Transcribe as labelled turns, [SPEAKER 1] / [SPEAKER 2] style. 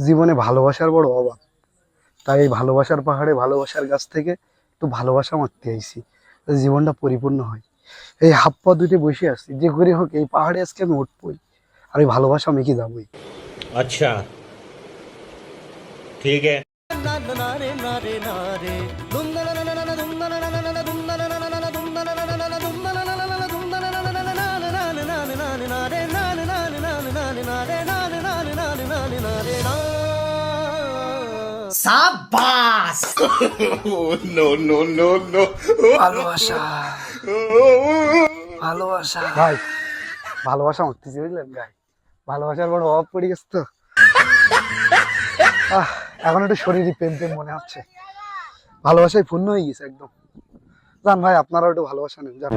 [SPEAKER 1] জীবনে ভালোবাসার বড় অভাব, তাই এই ভালোবাসার পাহাড়ে ভালোবাসার গাছ থেকে একটু ভালোবাসা মারতে আইছি, যাতে জীবনটা পরিপূর্ণ হয়। এই হাত পা দুইটে বসে আছি, যে করে হোক এই পাহাড়ে আজকে আমি উঠবই, আর এই ভালোবাসা মেখে যাবই।
[SPEAKER 2] अच्छा ठीक है।
[SPEAKER 3] शाबाश।
[SPEAKER 2] No no no no.
[SPEAKER 1] ভালোবাসা, ভালোবাসা ভাই, ভালোবাসা মারতেছি বুঝলেন ভাই, ভালোবাসার বড় অভাব পড়ে গেছে তো। এখন একটু শরীরই প্রেম প্রেম মনে হচ্ছে, ভালোবাসায় পূর্ণ হয়ে গেছে একদম। যান ভাই, আপনারাও একটু ভালোবাসা নেন, যান।